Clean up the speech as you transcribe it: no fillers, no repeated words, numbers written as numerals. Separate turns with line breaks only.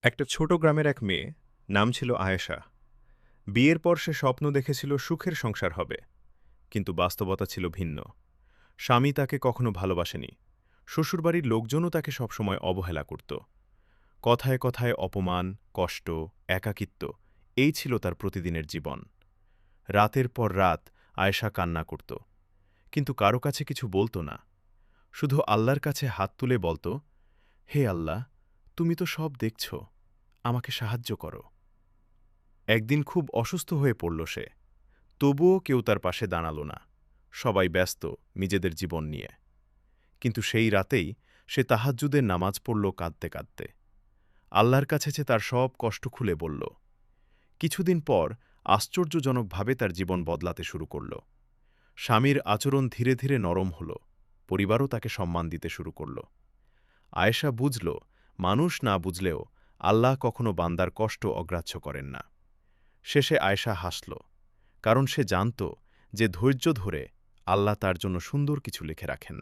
একটা ছোট গ্রামের এক মেয়ে, নাম ছিল আয়েশা। বিয়ের পর সে স্বপ্ন দেখেছিল সুখের সংসার হবে, কিন্তু বাস্তবতা ছিল ভিন্ন। স্বামী তাকে কখনো ভালোবাসেনি, শ্বশুরবাড়ির লোকজনও তাকে সবসময় অবহেলা করত। কথায় কথায় অপমান, কষ্ট, একাকিত্ব এই ছিল তার প্রতিদিনের জীবন। রাতের পর রাত আয়েশা কান্না করত, কিন্তু কারো কাছে কিছু বলত না। শুধু আল্লাহর কাছে হাত তুলে বলত, হে আল্লাহ, তুমি তো সব দেখছ, আমাকে সাহায্য করো। একদিন খুব অসুস্থ হয়ে পড়ল সে, তবুও কেউ তার পাশে দাঁড়াল না। সবাই ব্যস্ত নিজেদের জীবন নিয়ে। কিন্তু সেই রাতেই সে তাহাজ্জুদের নামাজ পড়ল কাঁদতে কাঁদতে। আল্লাহর কাছে সে তার সব কষ্ট খুলে বলল। কিছুদিন পর আশ্চর্যজনকভাবে তার জীবন বদলাতে শুরু করল। স্বামীর আচরণ ধীরে ধীরে নরম হল, পরিবারও তাকে সম্মান দিতে শুরু করল। আয়েশা বুঝল, মানুষ না বুঝলেও আল্লাহ কখনো বান্দার কষ্ট অগ্রাহ্য করেন না। শেষে আয়েশা হাসল, কারণ সে জানত যে ধৈর্য ধরে আল্লাহ তার জন্য সুন্দর কিছু লিখে রাখেন।